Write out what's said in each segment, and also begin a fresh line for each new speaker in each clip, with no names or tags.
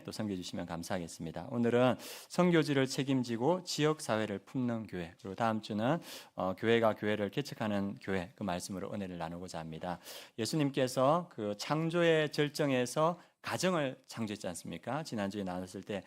또 섬겨주시면 감사하겠습니다. 오늘은 선교지를 책임지고 지역사회를 품는 교회, 그리고 다음 주는 교회가 교회를 개척하는 교회, 그 말씀으로 은혜를 나누고자 합니다. 예수님께서 그 창조의 절정에서 가정을 창조했지 않습니까? 지난주에 나눴을 때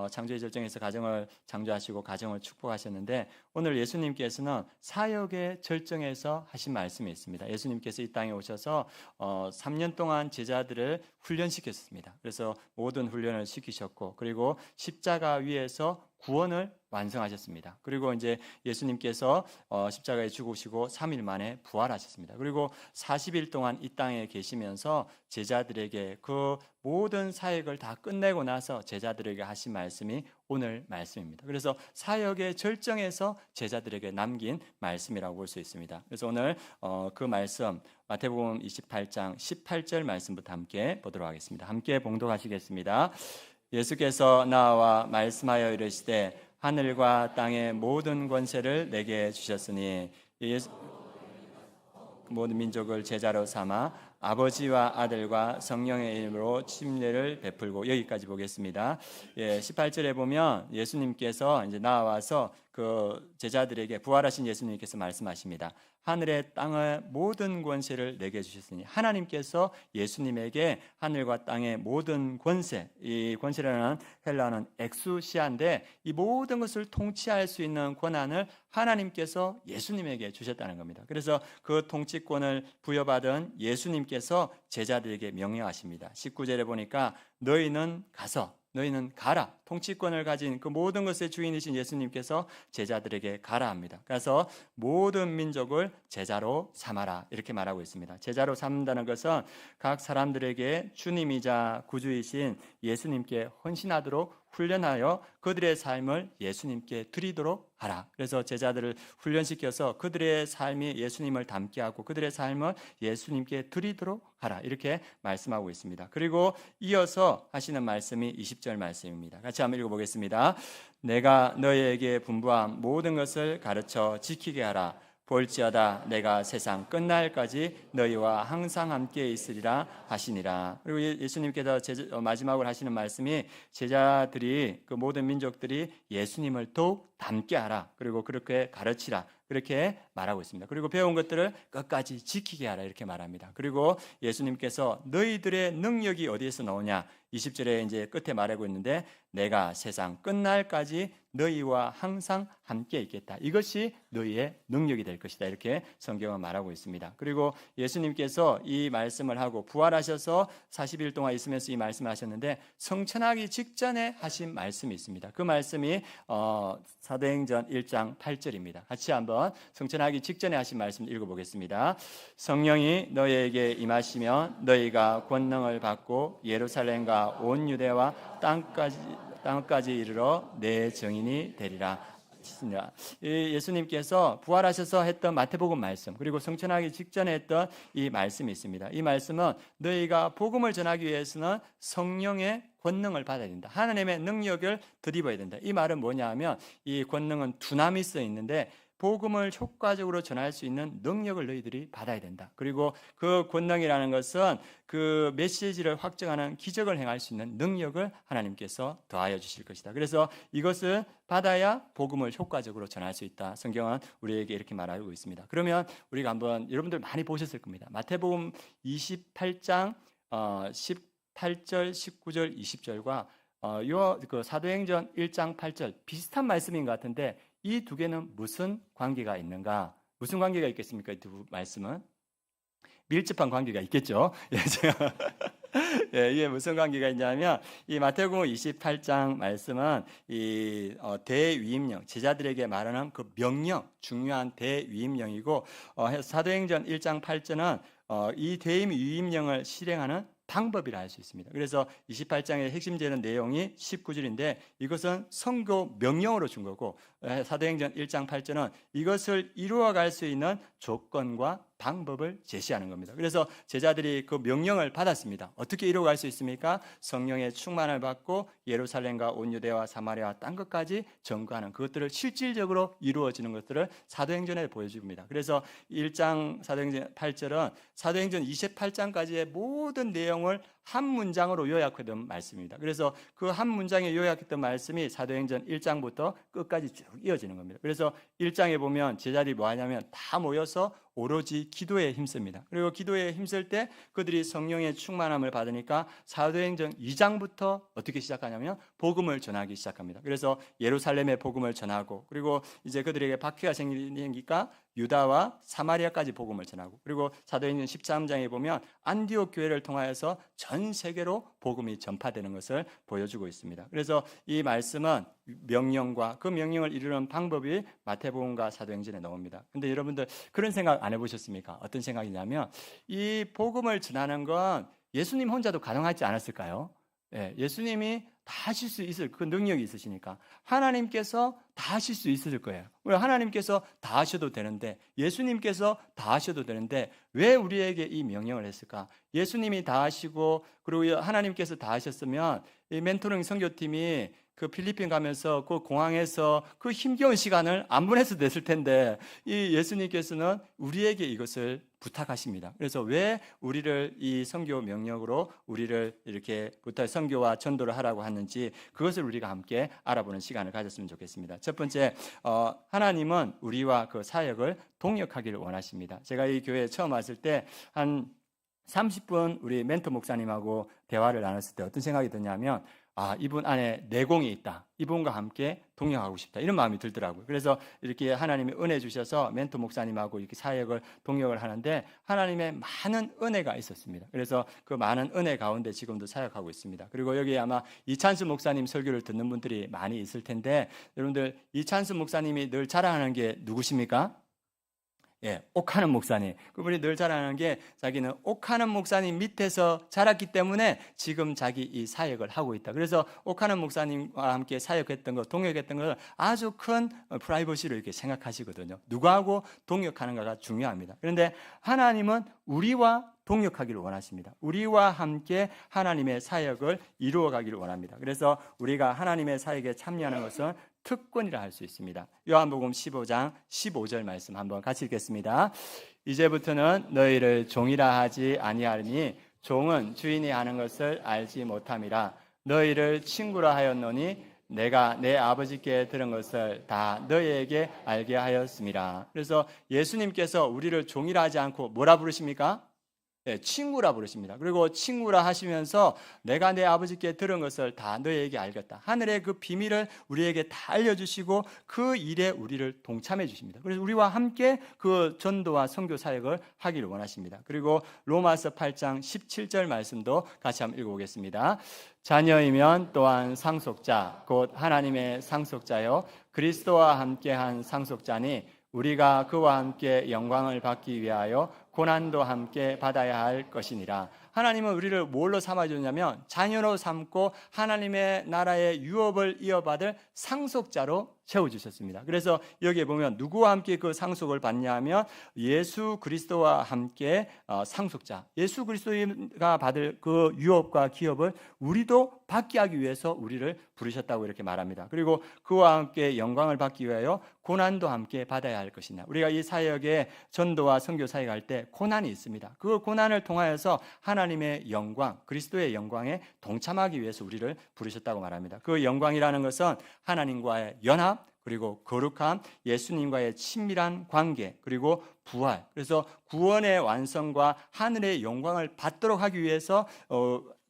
창조의 절정에서 가정을 창조하시고 가정을 축복하셨는데, 오늘 예수님께서는 사역의 절정에서 하신 말씀이 있습니다. 예수님께서 이 땅에 오셔서 3년 동안 제자들을 훈련시켰습니다. 그래서 모든 훈련을 시키셨고, 그리고 십자가 위에서 구원을 완성하셨습니다. 그리고 이제 예수님께서 십자가에 죽으시고 3일 만에 부활하셨습니다. 그리고 40일 동안 이 땅에 계시면서 제자들에게 그 모든 사역을 다 끝내고 나서 제자들에게 하신 말씀이 오늘 말씀입니다. 그래서 사역의 절정에서 제자들에게 남긴 말씀이라고 볼 수 있습니다. 그래서 오늘 그 말씀 마태복음 28장 18절 말씀부터 함께 보도록 하겠습니다. 함께 봉독하시겠습니다. 예수께서 나와 말씀하여 이르시되 하늘과 땅의 모든 권세를 내게 주셨으니 모든 민족을 제자로 삼아 아버지와 아들과 성령의 이름으로 침례를 베풀고, 여기까지 보겠습니다. 18절에 보면 예수님께서 이제 나와서 그 제자들에게, 부활하신 예수님께서 말씀하십니다. 하늘의 땅의 모든 권세를 내게 주셨으니, 하나님께서 예수님에게 하늘과 땅의 모든 권세, 이 권세라는 헬라어는 엑수시아인데 이 모든 것을 통치할 수 있는 권한을 하나님께서 예수님에게 주셨다는 겁니다. 그래서 그 통치권을 부여받은 예수님께서 제자들에게 명령하십니다. 19절에 보니까 너희는 가라. 통치권을 가진 그 모든 것의 주인이신 예수님께서 제자들에게 가라 합니다. 그래서 모든 민족을 제자로 삼아라, 이렇게 말하고 있습니다. 제자로 삼는다는 것은 각 사람들에게 주님이자 구주이신 예수님께 헌신하도록 훈련하여 그들의 삶을 예수님께 드리도록 하라. 그래서 제자들을 훈련시켜서 그들의 삶이 예수님을 닮게 하고 그들의 삶을 예수님께 드리도록 하라, 이렇게 말씀하고 있습니다. 그리고 이어서 하시는 말씀이 20절 말씀입니다. 같이 한번 읽어보겠습니다. 내가 너희에게 분부한 모든 것을 가르쳐 지키게 하라. 볼지어다 내가 세상 끝날까지 너희와 항상 함께 있으리라 하시니라. 그리고 예수님께서 마지막으로 하시는 말씀이 제자들이, 그 모든 민족들이 예수님을 더욱 닮게 하라, 그리고 그렇게 가르치라, 그렇게 말하고 있습니다. 그리고 배운 것들을 끝까지 지키게 하라, 이렇게 말합니다. 그리고 예수님께서 너희들의 능력이 어디에서 나오냐, 20절에 이제 끝에 말하고 있는데 내가 세상 끝날까지 너희와 항상 함께 있겠다. 이것이 너희의 능력이 될 것이다, 이렇게 성경은 말하고 있습니다. 그리고 예수님께서 이 말씀을 하고 부활하셔서 40일 동안 있으면서 이 말씀을 하셨는데 성천하기 직전에 하신 말씀이 있습니다. 그 말씀이 사도행전 1장 8절입니다. 같이 한번 성천하기 직전에 하신 말씀 읽어보겠습니다. 성령이 너희에게 임하시면 너희가 권능을 받고 예루살렘과 온 유대와 땅까지 이르러 내 증인이 되리라. 예수님께서 부활하셔서 했던 마태복음 말씀, 그리고 성천하기 직전에 했던 이 말씀이 있습니다. 이 말씀은 너희가 복음을 전하기 위해서는 성령의 권능을 받아야 된다. 하나님의 능력을 드리워야 된다. 이 말은 뭐냐 하면 이 권능은 두나미스에 있는데 복음을 효과적으로 전할 수 있는 능력을 너희들이 받아야 된다. 그리고 그 권능이라는 것은 그 메시지를 확증하는 기적을 행할 수 있는 능력을 하나님께서 더하여 주실 것이다. 그래서 이것을 받아야 복음을 효과적으로 전할 수 있다. 성경은 우리에게 이렇게 말하고 있습니다. 그러면 우리가 한번, 여러분들 많이 보셨을 겁니다. 마태복음 28장 18절, 19절, 20절과 그 사도행전 1장 8절 비슷한 말씀인 것 같은데 이 두 개는 무슨 관계가 있는가? 무슨 관계가 있겠습니까? 이 두 말씀은 밀접한 관계가 있겠죠. 이게 무슨 관계가 있냐면 이 마태복음 28장 말씀은 이 대위임령, 제자들에게 말하는 그 명령, 중요한 대위임령이고, 사도행전 1장 8절은 이 대위임령을 실행하는 방법이라 할 수 있습니다. 그래서 28장의 핵심되는 내용이 19절인데 이것은 선교 명령으로 준 거고, 사도행전 1장 8절은 이것을 이루어갈 수 있는 조건과 방법을 제시하는 겁니다. 그래서 제자들이 그 명령을 받았습니다. 어떻게 이루어갈 수 있습니까? 성령의 충만을 받고 예루살렘과 온 유대와 사마리아와 딴 것까지 전거하는, 그것들을 실질적으로 이루어지는 것들을 사도행전에 보여줍니다. 그래서 1장 사도행전 8절은 사도행전 28장까지의 모든 내용을 한 문장으로 요약했던 말씀입니다. 그래서 그 한 문장에 요약했던 말씀이 사도행전 1장부터 끝까지 쭉 이어지는 겁니다. 그래서 1장에 보면 제자들이 뭐 하냐면 다 모여서 오로지 기도에 힘씁니다. 그리고 기도에 힘쓸 때 그들이 성령의 충만함을 받으니까 사도행전 2장부터 어떻게 시작하냐면 복음을 전하기 시작합니다. 그래서 예루살렘에 복음을 전하고, 그리고 이제 그들에게 박해가 생기니까 유다와 사마리아까지 복음을 전하고, 그리고 사도행전 13장에 보면 안디옥 교회를 통하여서 전 세계로 복음이 전파되는 것을 보여주고 있습니다. 그래서 이 말씀은 명령과 그 명령을 이루는 방법이 마태복음과 사도행전에 나옵니다. 근데 여러분들 그런 생각 안 해보셨습니까? 어떤 생각이냐면 이 복음을 전하는 건 예수님 혼자도 가능하지 않았을까요? 예수님이 다 하실 수 있을 그 능력이 있으시니까 하나님께서 다 하실 수 있을 거예요. 하나님께서 다 하셔도 되는데, 예수님께서 다 하셔도 되는데 왜 우리에게 이 명령을 했을까? 예수님이 다 하시고 그리고 하나님께서 다 하셨으면 이 멘토링 선교팀이 그 필리핀 가면서 그 공항에서 그 힘겨운 시간을 안 보내서 됐을 텐데, 이 예수님께서는 우리에게 이것을 부탁하십니다. 그래서 왜 우리를 이 선교 명령으로 우리를 이렇게부터 선교와 전도를 하라고 하는지, 그것을 우리가 함께 알아보는 시간을 가졌으면 좋겠습니다. 첫 번째, 하나님은 우리와 그 사역을 동역하기를 원하십니다. 제가 이 교회에 처음 왔을 때 한 30분 우리 멘토 목사님하고 대화를 나눴을 때 어떤 생각이 드냐면, 이분 안에 내공이 있다, 이분과 함께 동역하고 싶다, 이런 마음이 들더라고요. 그래서 이렇게 하나님이 은혜 주셔서 멘토 목사님하고 이렇게 사역을 동역을 하는데 하나님의 많은 은혜가 있었습니다. 그래서 그 많은 은혜 가운데 지금도 사역하고 있습니다. 그리고 여기 아마 이찬수 목사님 설교를 듣는 분들이 많이 있을 텐데, 여러분들 이찬수 목사님이 늘 자랑하는 게 누구십니까? 옥하는 목사님. 그분이 늘 자랑하는 게 자기는 옥하는 목사님 밑에서 자랐기 때문에 지금 자기 이 사역을 하고 있다. 그래서 옥하는 목사님과 함께 사역했던 것, 동역했던 것을 아주 큰 프라이버시로 이렇게 생각하시거든요. 누구하고 동역하는가가 중요합니다. 그런데 하나님은 우리와 동역하기를 원하십니다. 우리와 함께 하나님의 사역을 이루어가기를 원합니다. 그래서 우리가 하나님의 사역에 참여하는 것은 특권이라 할 수 있습니다. 요한복음 15장 15절 말씀 한번 같이 읽겠습니다. 이제부터는 너희를 종이라 하지 아니하리니 종은 주인이 하는 것을 알지 못함이라. 너희를 친구라 하였노니 내가 내 아버지께 들은 것을 다 너희에게 알게 하였음이라. 그래서 예수님께서 우리를 종이라 하지 않고 뭐라 부르십니까? 친구라 부르십니다. 그리고 친구라 하시면서 내가 내 아버지께 들은 것을 다 너희에게 알겠다. 하늘의 그 비밀을 우리에게 다 알려주시고 그 일에 우리를 동참해 주십니다. 그래서 우리와 함께 그 전도와 선교 사역을 하기를 원하십니다. 그리고 로마서 8장 17절 말씀도 같이 한번 읽어보겠습니다. 자녀이면 또한 상속자 곧 하나님의 상속자요 그리스도와 함께한 상속자니 우리가 그와 함께 영광을 받기 위하여 고난도 함께 받아야 할 것이니라. 하나님은 우리를 뭘로 삼아주냐면 자녀로 삼고 하나님의 나라의 유업을 이어받을 상속자로 세워주셨습니다. 그래서 여기에 보면 누구와 함께 그 상속을 받냐 하면 예수 그리스도와 함께 상속자, 예수 그리스도가 받을 그 유업과 기업을 우리도 받게 하기 위해서 우리를 부르셨다고 이렇게 말합니다. 그리고 그와 함께 영광을 받기 위하여 고난도 함께 받아야 할 것이냐. 우리가 이 사역에 전도와 선교 사역할 때 고난이 있습니다. 그 고난을 통하여서 하나님의 영광, 그리스도의 영광에 동참하기 위해서 우리를 부르셨다고 말합니다. 그 영광이라는 것은 하나님과의 연합, 그리고 거룩함, 예수님과의 친밀한 관계, 그리고 부활. 그래서 구원의 완성과 하늘의 영광을 받도록 하기 위해서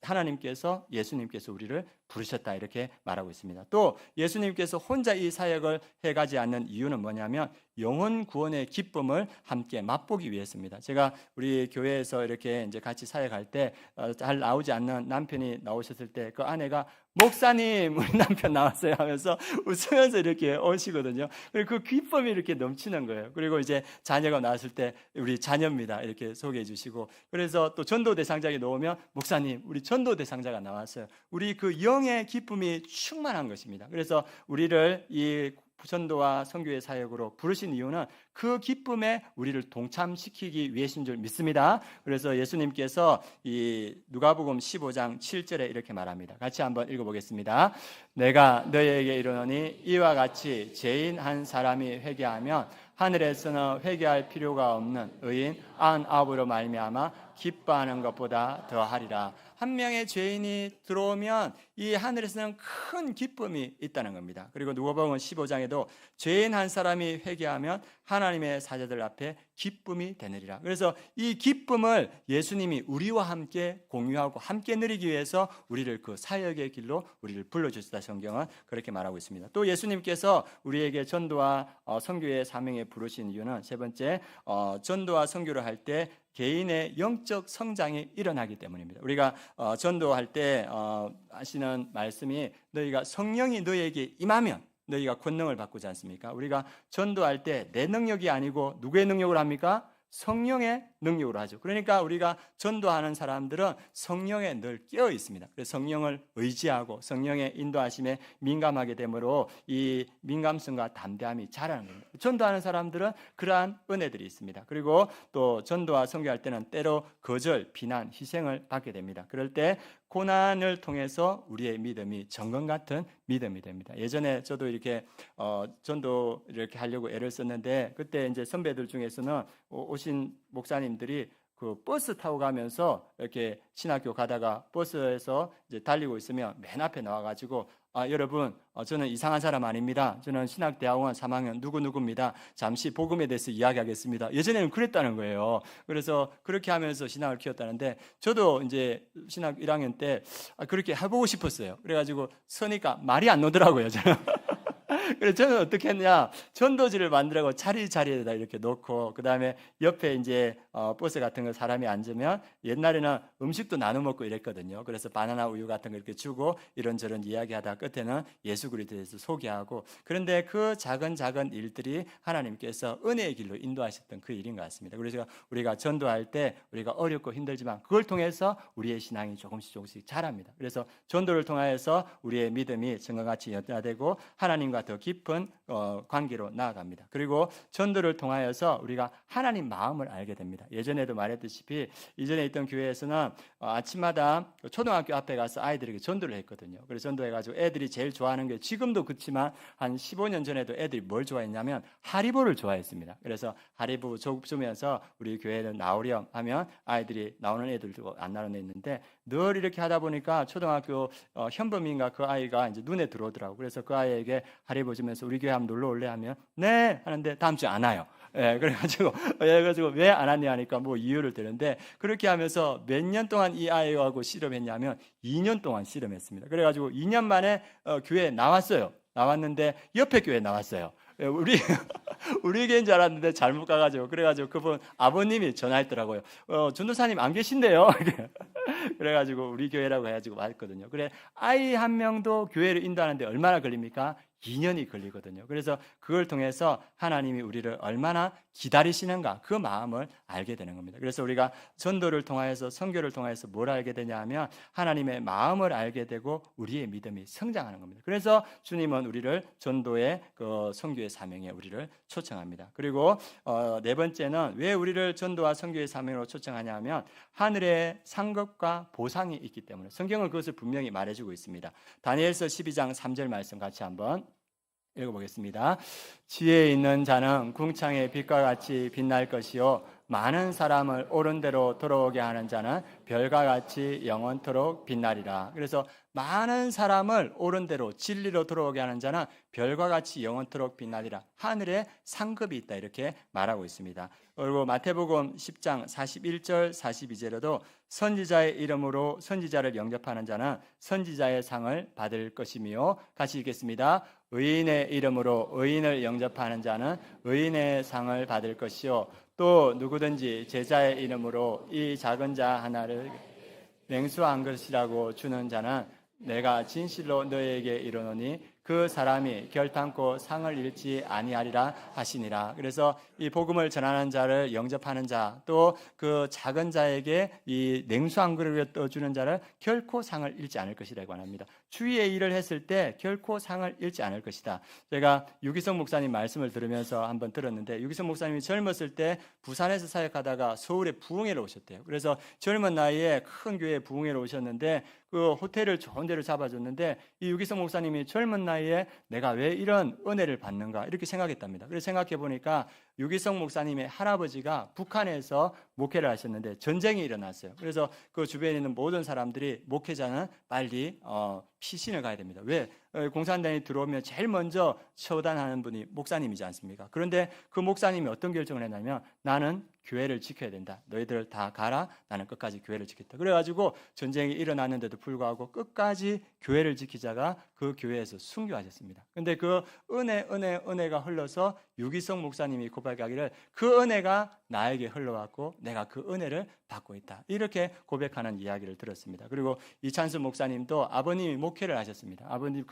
하나님께서, 예수님께서 우리를 부르셨다 이렇게 말하고 있습니다. 또 예수님께서 혼자 이 사역을 해가지 않는 이유는 뭐냐면 영혼 구원의 기쁨을 함께 맛보기 위해서입니다. 제가 우리 교회에서 이렇게 이제 같이 사역할 때 잘 나오지 않는 남편이 나오셨을 때 그 아내가 목사님 우리 남편 나왔어요 하면서 웃으면서 이렇게 오시거든요. 그리고 그 기쁨이 이렇게 넘치는 거예요. 그리고 이제 자녀가 나왔을 때 우리 자녀입니다 이렇게 소개해 주시고, 그래서 또 전도 대상자가 나오면 목사님 우리 전도 대상자가 나왔어요. 우리 그 영의 기쁨이 충만한 것입니다. 그래서 우리를 이 전도와 선교의 사역으로 부르신 이유는 그 기쁨에 우리를 동참시키기 위해신 줄 믿습니다. 그래서 예수님께서 이 누가복음 15장 7절에 이렇게 말합니다. 같이 한번 읽어보겠습니다. 내가 너희에게 이르노니 이와 같이 죄인 한 사람이 회개하면 하늘에서는 회개할 필요가 없는 의인 99로 말미암아 기뻐하는 것보다 더하리라. 한 명의 죄인이 들어오면 이 하늘에서는 큰 기쁨이 있다는 겁니다. 그리고 누가복음 15장에도 죄인 한 사람이 회개하면 하나님의 사자들 앞에 기쁨이 되느리라. 그래서 이 기쁨을 예수님이 우리와 함께 공유하고 함께 누리기 위해서 우리를 그 사역의 길로 우리를 불러주시다, 성경은 그렇게 말하고 있습니다. 또 예수님께서 우리에게 전도와 선교의 사명에 부르신 이유는 세 번째, 전도와 선교를 할 때 개인의 영적 성장이 일어나기 때문입니다. 우리가 전도할 때 하시는 말씀이 너희가 성령이 너희에게 임하면 너희가 권능을 받고지 않습니까? 우리가 전도할 때 내 능력이 아니고 누구의 능력으로 합니까? 성령의 능력으로 하죠. 그러니까 우리가 전도하는 사람들은 성령에 늘 깨어 있습니다. 그래서 성령을 의지하고 성령의 인도하심에 민감하게 되므로 이 민감성과 담대함이 자라는 겁니다. 전도하는 사람들은 그러한 은혜들이 있습니다. 그리고 또 전도와 선교할 때는 때로 거절, 비난, 희생을 받게 됩니다. 그럴 때 고난을 통해서 우리의 믿음이 정금 같은 믿음이 됩니다. 예전에 저도 이렇게 전도 이렇게 하려고 애를 썼는데 그때 이제 선배들 중에서는 오신 목사님들이 그 버스 타고 가면서 이렇게 신학교 가다가 버스에서 이제 달리고 있으면 맨 앞에 나와가지고 여러분, 저는 이상한 사람 아닙니다. 저는 신학대학원 3학년 누구누구입니다. 잠시 복음에 대해서 이야기하겠습니다. 예전에는 그랬다는 거예요. 그래서 그렇게 하면서 신학을 키웠다는데 저도 이제 신학 1학년 때 그렇게 해보고 싶었어요. 그래가지고 서니까 말이 안 나오더라고요, 저는. 그래서 저는 어떻게 했냐, 전도지를 만들고 자리에다 이렇게 놓고 그 다음에 옆에 이제 버스 같은 거 사람이 앉으면 옛날에는 음식도 나눠 먹고 이랬거든요. 그래서 바나나 우유 같은 거 이렇게 주고 이런저런 이야기하다 끝에는 예수 그리스도에 대해서 소개하고, 그런데 그 작은 일들이 하나님께서 은혜의 길로 인도하셨던 그 일인 것 같습니다. 그래서 우리가 전도할 때 우리가 어렵고 힘들지만 그걸 통해서 우리의 신앙이 조금씩 자랍니다. 그래서 전도를 통하여서 우리의 믿음이 증거같이 연화되고 하나님과 더 깊은 관계로 나아갑니다. 그리고 전도를 통하여서 우리가 하나님 마음을 알게 됩니다. 예전에도 말했듯이 이전에 있던 교회에서는 아침마다 초등학교 앞에 가서 아이들에게 전도를 했거든요. 그래서 전도해가지고 애들이 제일 좋아하는 게, 지금도 그렇지만 한 15년 전에도 애들이 뭘 좋아했냐면 하리보를 좋아했습니다. 그래서 하리보 주면서 우리 교회는 나오렴 하면 아이들이 나오는 애들도 안 나오는 애 있는데, 늘 이렇게 하다 보니까 초등학교 현범인가 그 아이가 이제 눈에 들어오더라고. 그래서 그 아이에게 하리보 주면서 우리 교회 한번 놀러 올래 하면 네 하는데 다음 주에 안 와요. 그래가지고 왜 안 왔냐 하니까 뭐 이유를 대는데, 그렇게 하면서 몇 년 동안 이 아이하고 씨름했냐면 2년 동안 씨름했습니다. 그래가지고 2년 만에 교회에 나왔어요. 나왔는데 옆에 교회에 나왔어요. 우리 교회인 줄 알았는데 잘못 가가지고, 그래가지고 그분 아버님이 전화했더라고요. 전도사님 안 계신데요. 그래가지고 우리 교회라고 해가지고 왔거든요. 그래, 아이 한 명도 교회를 인도하는데 얼마나 걸립니까? 2년이 걸리거든요. 그래서 그걸 통해서 하나님이 우리를 얼마나 기다리시는가, 그 마음을 알게 되는 겁니다. 그래서 우리가 전도를 통하여서 선교를 통하여서 뭘 알게 되냐 하면 하나님의 마음을 알게 되고 우리의 믿음이 성장하는 겁니다. 그래서 주님은 우리를 전도의 그 선교의 사명에 우리를 초청합니다. 그리고 네 번째는 왜 우리를 전도와 선교의 사명으로 초청하냐 하면 하늘의 상급과 보상이 있기 때문에, 성경은 그것을 분명히 말해주고 있습니다. 다니엘서 12장 3절 말씀 같이 한번 읽어보겠습니다. 지혜 있는 자는 궁창의 빛과 같이 빛날 것이요, 많은 사람을 옳은 대로 돌아오게 하는 자는 별과 같이 영원토록 빛나리라. 그래서 많은 사람을 옳은 대로 진리로 돌아오게 하는 자는 별과 같이 영원토록 빛나리라. 하늘에 상급이 있다, 이렇게 말하고 있습니다. 그리고 마태복음 10장 41절 42절에도 선지자의 이름으로 선지자를 영접하는 자는 선지자의 상을 받을 것이며, 같이 읽겠습니다. 의인의 이름으로 의인을 영접하는 자는 의인의 상을 받을 것이요, 또 누구든지 제자의 이름으로 이 작은 자 하나를 냉수한 것이라고 주는 자는 내가 진실로 너희에게 이르노니 그 사람이 결탄코 상을 잃지 아니하리라 하시니라. 그래서 이 복음을 전하는 자를 영접하는 자, 또 그 작은 자에게 이 냉수한 그릇을 떠주는 자를 결코 상을 잃지 않을 것이라고 합니다. 주의의 일을 했을 때 결코 상을 잃지 않을 것이다. 제가 유기성 목사님 말씀을 들으면서 한번 들었는데, 유기성 목사님이 젊었을 때 부산에서 사역하다가 서울에 부흥회로 오셨대요. 그래서 젊은 나이에 큰 교회에 부흥회로 오셨는데 그 호텔을 좋은 데를 잡아줬는데, 이 유기성 목사님이 젊은 나이에 내가 왜 이런 은혜를 받는가 이렇게 생각했답니다. 그래서 생각해 보니까 유기성 목사님의 할아버지가 북한에서 목회를 하셨는데 전쟁이 일어났어요. 그래서 그 주변에 있는 모든 사람들이 목회자는 빨리 피신을 가야 됩니다. 왜? 공산당이 들어오면 제일 먼저 처단하는 분이 목사님이지 않습니까? 그런데 그 목사님이 어떤 결정을 했냐면 나는 교회를 지켜야 된다. 너희들 다 가라. 나는 끝까지 교회를 지켰다. 그래가지고 전쟁이 일어났는데도 불구하고 끝까지 교회를 지키자가 그 교회에서 순교하셨습니다. 근데 그 은혜가 흘러서 유기성 목사님이 고백하기를 그 은혜가 나에게 흘러왔고 내가 그 은혜를 받고 있다. 이렇게 고백하는 이야기를 들었습니다. 그리고 이찬수 목사님도 아버님이 목회를 하셨습니다. 아버님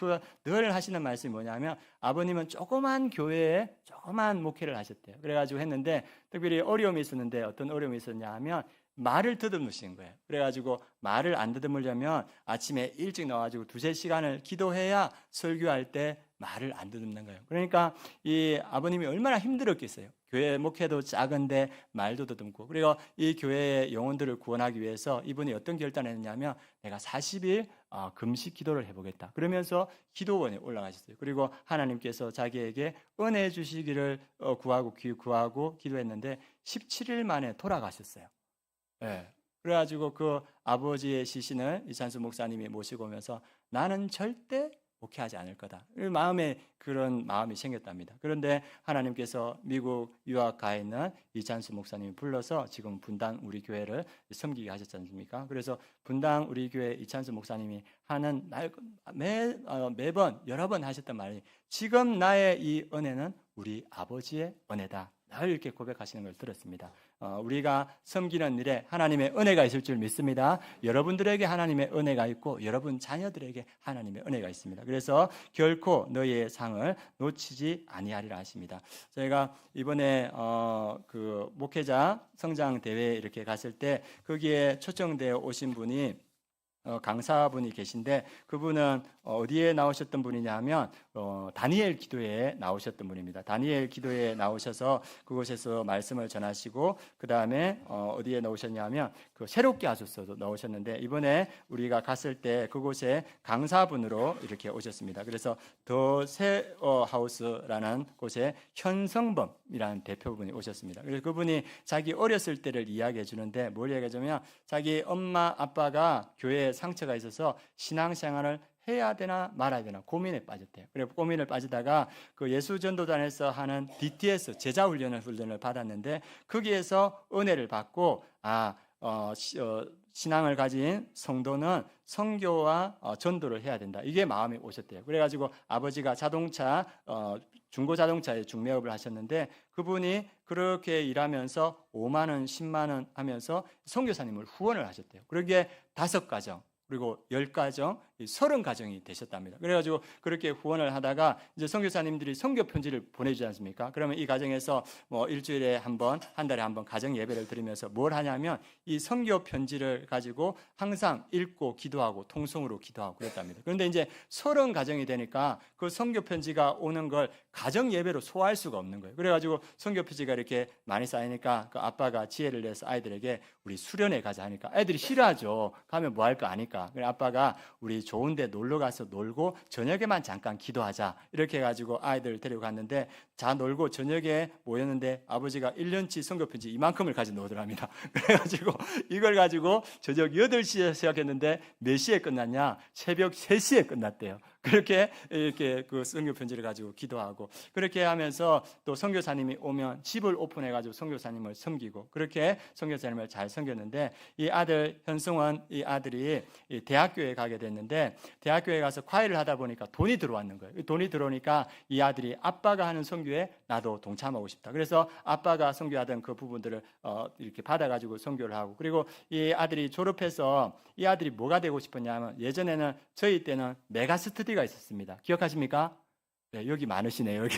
늘 하시는 말씀이 뭐냐면 아버님은 조그만 교회에 조그만 목회를 하셨대요. 그래가지고 했는데 특별히 어려움이 있었는데 어떤 어려움이 있었냐 하면 말을 더듬으신 거예요. 그래가지고 말을 안 더듬으려면 아침에 일찍 나와가지고 2-3시간을 기도해야 설교할 때 말을 안 더듬는 거예요. 그러니까 이 아버님이 얼마나 힘들었겠어요. 교회 목회도 작은데 말도 더듬고. 그리고 이 교회의 영혼들을 구원하기 위해서 이분이 어떤 결단을 했냐면 내가 40일 금식 기도를 해보겠다. 그러면서 기도원에 올라가셨어요. 그리고 하나님께서 자기에게 은혜 주시기를 구하고 기도했는데 17일 만에 돌아가셨어요. 네. 그래가지고 그 아버지의 시신을 이찬수 목사님이 모시고 오면서 나는 절대 목회하지 않을 거다. 마음에 그런 마음이 생겼답니다. 그런데 하나님께서 미국 유학 가 있는 이찬수 목사님이 불러서 지금 분당 우리 교회를 섬기게 하셨지 않습니까? 그래서 분당 우리 교회 이찬수 목사님이 하는 매번 여러 번 하셨던 말이 지금 나의 이 은혜는 우리 아버지의 은혜다. 늘 이렇게 고백하시는 걸 들었습니다. 우리가 섬기는 일에 하나님의 은혜가 있을 줄 믿습니다. 여러분들에게 하나님의 은혜가 있고 여러분 자녀들에게 하나님의 은혜가 있습니다. 그래서 결코 너희의 상을 놓치지 아니하리라 하십니다. 저희가 이번에 그 목회자 성장 대회에 이렇게 갔을 때 거기에 초청되어 오신 분이 강사분이 계신데 그분은 어디에 나오셨던 분이냐 하면 다니엘 기도회에 나오셨던 분입니다. 다니엘 기도회에 나오셔서 그곳에서 말씀을 전하시고 그 다음에 어디에 나오셨냐 하면 그 새롭게 하소서도 나오셨는데 이번에 우리가 갔을 때 그곳에 강사분으로 이렇게 오셨습니다. 그래서 더 하우스라는 곳에 현성범이라는 대표분이 오셨습니다. 그래서 그분이 자기 어렸을 때를 이야기해 주는데 뭘 이야기해 주면 자기 엄마 아빠가 교회에 상처가 있어서 신앙생활을 해야 되나 말아야 되나 고민에 빠졌대요. 그래서 고민을 빠지다가 그 예수전도단에서 하는 DTS 제자훈련을 받았는데 거기에서 은혜를 받고 신앙을 가진 성도는 선교와 전도를 해야 된다. 이게 마음이 오셨대요. 그래가지고 아버지가 중고자동차에 중매업을 하셨는데 그분이 그렇게 일하면서 5만 원, 10만 원 하면서 선교사님을 후원을 하셨대요. 그러기에 5가정 그리고 10가정, 30가정이 되셨답니다. 그래가지고 그렇게 후원을 하다가 이제 선교사님들이 선교 편지를 보내주지 않습니까? 그러면 이 가정에서 뭐 일주일에 한 번, 한 달에 한 번 가정 예배를 드리면서 뭘 하냐면 이 선교 편지를 가지고 항상 읽고 기도하고 통성으로 기도하고 그랬답니다. 그런데 이제 30가정이 되니까 그 선교 편지가 오는 걸 가정 예배로 소화할 수가 없는 거예요. 그래가지고 선교 편지가 이렇게 많이 쌓이니까 그 아빠가 지혜를 내서 아이들에게 우리 수련회 가자 하니까 애들이 싫어하죠. 가면 뭐 할 거 아니까. 그래서 아빠가 우리 좋은데 놀러 가서 놀고 저녁에만 잠깐 기도하자 이렇게 해가지고 아이들을 데리고 갔는데 놀고 저녁에 모였는데 아버지가 1년치 선교편지 이만큼을 가지고 오더랍니다. 그래가지고 이걸 가지고 저녁 8시에 시작했는데 몇 시에 끝났냐? 새벽 3시에 끝났대요. 그렇게 이렇게 그 선교편지를 가지고 기도하고 그렇게 하면서 또 선교사님이 오면 집을 오픈해가지고 선교사님을 섬기고 그렇게 선교사님을 잘 섬겼는데 이 아들 현승원 이 아들이 이 대학교에 가게 됐는데 대학교에 가서 과외를 하다 보니까 돈이 들어왔는 거예요. 돈이 들어오니까 이 아들이 아빠가 하는 선교에 나도 동참하고 싶다. 그래서 아빠가 선교하던 그 부분들을 이렇게 받아가지고 선교를 하고 그리고 이 아들이 졸업해서 이 아들이 뭐가 되고 싶었냐면 예전에는 저희 때는 메가스터디가 있었습니다. 기억하십니까? 네, 여기 많으시네요. 여기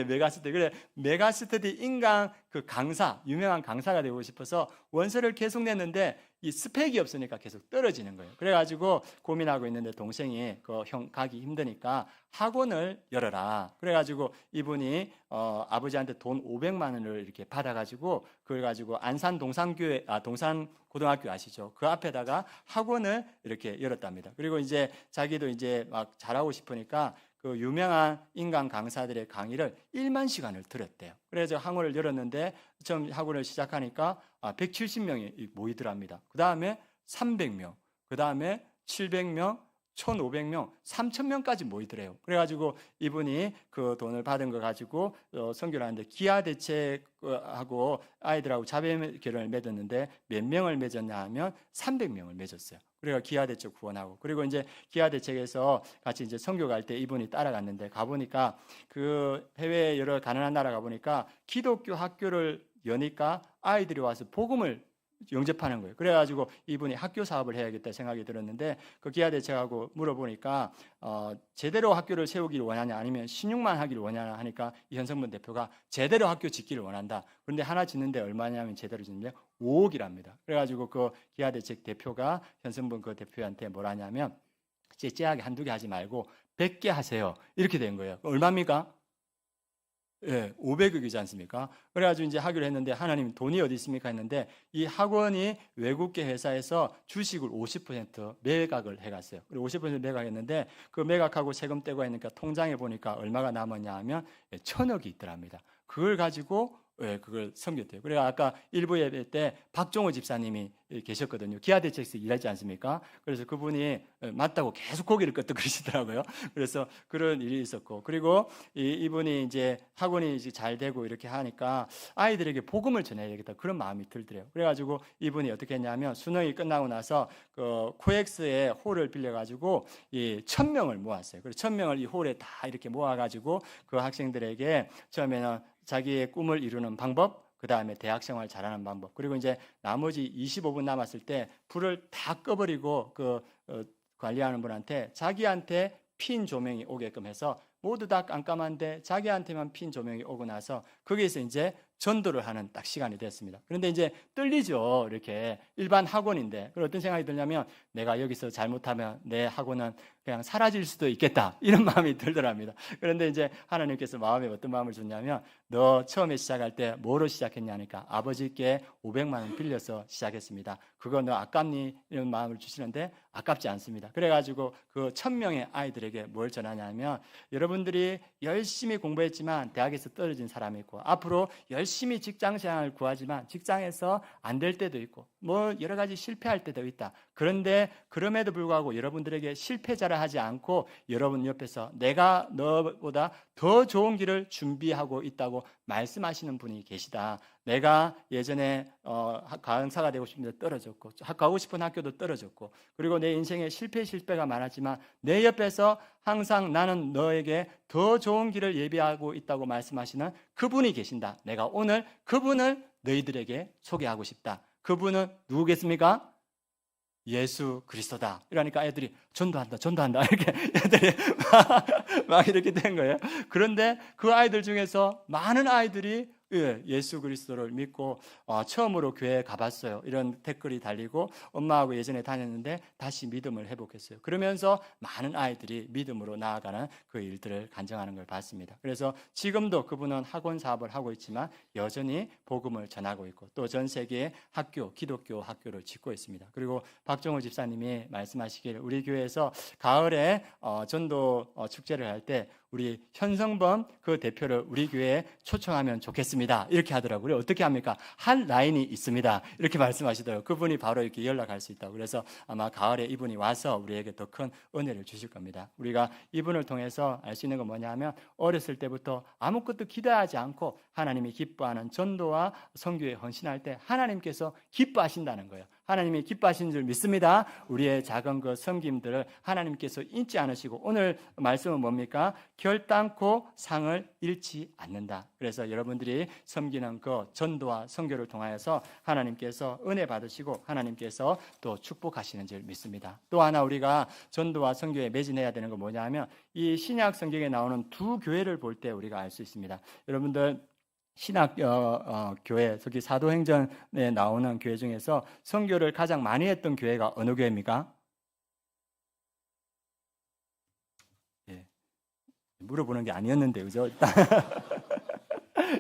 메가스터디. 그래 메가스터디 인강 그 강사 유명한 강사가 되고 싶어서 원서를 계속 냈는데 이 스펙이 없으니까 계속 떨어지는 거예요. 그래가지고 고민하고 있는데 동생이 그 형 가기 힘드니까 학원을 열어라. 그래가지고 이분이 아버지한테 돈 500만 원을 이렇게 받아가지고 그걸 가지고 안산 동산교회 동산 고등학교 아시죠? 그 앞에다가 학원을 이렇게 열었답니다. 그리고 이제 자기도 이제 막 잘하고 싶으니까 그 유명한 인간 강사들의 강의를 1만 시간을 들었대요. 그래서 학원을 열었는데 처음 학원을 시작하니까 170명이 모이더랍니다. 그 다음에 300명, 그 다음에 700명, 1,500명, 3,000명까지 모이더래요. 그래가지고 이분이 그 돈을 받은 거 가지고 선교를 하는데 기아 대책하고 아이들하고 자매 결혼을 맺었는데 몇 명을 맺었냐 하면 300명을 맺었어요. 그래가 기아 대책 구원하고, 그리고 이제 기아 대책에서 같이 이제 선교 갈 때 이분이 따라갔는데 가보니까 그 해외 여러 가난한 나라 가보니까 기독교 학교를 여니까 아이들이 와서 복음을 영접하는 거예요. 그래가지고 이분이 학교 사업을 해야겠다 생각이 들었는데 그 기아 대책하고 물어보니까 제대로 학교를 세우기를 원하냐 아니면 신육만 하기를 원하냐 하니까 이 현성문 대표가 제대로 학교 짓기를 원한다. 그런데 하나 짓는데 얼마냐면 제대로 짓는데 5억이랍니다. 그래가지고 그 기아 대책 대표가 현성문 그 대표한테 뭐라냐면 째째하게 한두 개 하지 말고 100개 하세요. 이렇게 된 거예요. 얼마입니까? 예, 500억이지 않습니까? 그래가지고 이제 하기로 했는데 하나님 돈이 어디 있습니까? 했는데 이 학원이 외국계 회사에서 주식을 50% 매각을 해갔어요. 그리고 50% 매각했는데 그 매각하고 세금 떼고 하니까 통장에 보니까 얼마가 남았냐 하면 1,000억이 있더랍니다. 그걸 가지고 그걸 섬겼대요. 그래서 아까 일부 예배 때 박종호 집사님이 계셨거든요. 기아대책에서 일하지 않습니까? 그래서 그분이 맞다고 계속 고개를 끄덕거리시더라고요. 그래서 그런 일이 있었고, 그리고 이분이 이제 학원이 이제 잘 되고 이렇게 하니까 아이들에게 복음을 전해야겠다 그런 마음이 들더래요. 그래가지고 이분이 어떻게 했냐면 수능이 끝나고 나서 그 코엑스의 홀을 빌려가지고 이 1,000명을 모았어요. 그래서 1,000명을 이 홀에 다 이렇게 모아가지고 그 학생들에게 처음에는 자기의 꿈을 이루는 방법, 그 다음에 대학 생활 잘하는 방법, 그리고 이제 나머지 25분 남았을 때 불을 다 꺼버리고 그 관리하는 분한테 자기한테 핀 조명이 오게끔 해서 모두 다 깜깜한데 자기한테만 핀 조명이 오고 나서 거기에서 이제 전도를 하는 딱 시간이 됐습니다. 그런데 이제 떨리죠. 이렇게 일반 학원인데. 그럼 어떤 생각이 들냐면 내가 여기서 잘못하면 내 학원은 그냥 사라질 수도 있겠다 이런 마음이 들더랍니다. 그런데 이제 하나님께서 마음에 어떤 마음을 줬냐면 너 처음에 시작할 때 뭐로 시작했냐니까 아버지께 500만 원 빌려서 시작했습니다. 그거 너 아깝니? 이런 마음을 주시는데 아깝지 않습니다. 그래가지고 그 1,000명의 아이들에게 뭘 전하냐면 여러분들이 열심히 공부했지만 대학에서 떨어진 사람이 있고 앞으로 열심히 직장 생활을 구하지만 직장에서 안 될 때도 있고 뭐 여러 가지 실패할 때도 있다. 그런데 그럼에도 불구하고 여러분들에게 실패자라 하지 않고 여러분 옆에서 내가 너보다 더 좋은 길을 준비하고 있다고 말씀하시는 분이 계시다. 내가 예전에 강사가 되고 싶은데 떨어졌고 가고 싶은 학교도 떨어졌고 그리고 내 인생에 실패가 많았지만 내 옆에서 항상 나는 너에게 더 좋은 길을 예비하고 있다고 말씀하시는 그분이 계신다. 내가 오늘 그분을 너희들에게 소개하고 싶다. 그분은 누구겠습니까? 예수 그리스도다. 이러니까 애들이 전도한다. 이렇게 애들이 막 이렇게 된 거예요. 그런데 그 아이들 중에서 많은 아이들이 예수 그리스도를 믿고 처음으로 교회에 가봤어요. 이런 댓글이 달리고 엄마하고 예전에 다녔는데 다시 믿음을 회복했어요. 그러면서 많은 아이들이 믿음으로 나아가는 그 일들을 간증하는 걸 봤습니다. 그래서 지금도 그분은 학원 사업을 하고 있지만 여전히 복음을 전하고 있고 또 전 세계의 학교, 기독교 학교를 짓고 있습니다. 그리고 박정호 집사님이 말씀하시길 우리 교회에서 가을에 전도 축제를 할 때 우리 현성범 그 대표를 우리 교회에 초청하면 좋겠습니다. 이렇게 하더라고요. 어떻게 합니까? 한 라인이 있습니다. 이렇게 말씀하시더라고요. 그분이 바로 이렇게 연락할 수 있다고. 그래서 아마 가을에 이분이 와서 우리에게 더 큰 은혜를 주실 겁니다. 우리가 이분을 통해서 알 수 있는 건 뭐냐 하면 어렸을 때부터 아무것도 기대하지 않고 하나님이 기뻐하는 전도와 선교에 헌신할 때 하나님께서 기뻐하신다는 거예요. 하나님이 기뻐하시는 줄 믿습니다. 우리의 작은 그 섬김들을 하나님께서 잊지 않으시고 오늘 말씀은 뭡니까? 결단코 상을 잃지 않는다. 그래서 여러분들이 섬기는 그 전도와 선교를 통하여서 하나님께서 은혜 받으시고 하나님께서 또 축복하시는 줄 믿습니다. 또 하나 우리가 전도와 선교에 매진해야 되는 건 뭐냐 하면 이 신약 성경에 나오는 두 교회를 볼 때 우리가 알 수 있습니다. 여러분들 신학 교회, 특히 사도행전에 나오는 교회 중에서 선교를 가장 많이 했던 교회가 어느 교회입니까? 예, 물어보는 게 아니었는데 그죠?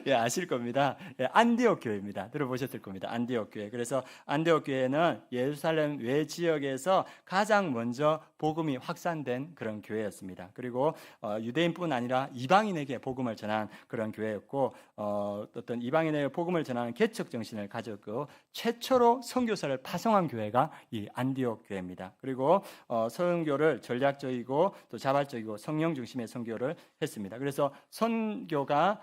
예, 아실 겁니다. 예, 안디옥 교회입니다. 들어보셨을 겁니다. 안디옥 교회. 그래서 안디옥 교회는 예루살렘 외 지역에서 가장 먼저 복음이 확산된 그런 교회였습니다. 그리고 유대인뿐 아니라 이방인에게 복음을 전한 그런 교회였고, 어떤 이방인에게 복음을 전하는 개척 정신을 가졌고, 최초로 선교사를 파송한 교회가 이 안디옥 교회입니다. 그리고 선교를 전략적이고 또 자발적이고 성령 중심의 선교를 했습니다. 그래서 전도가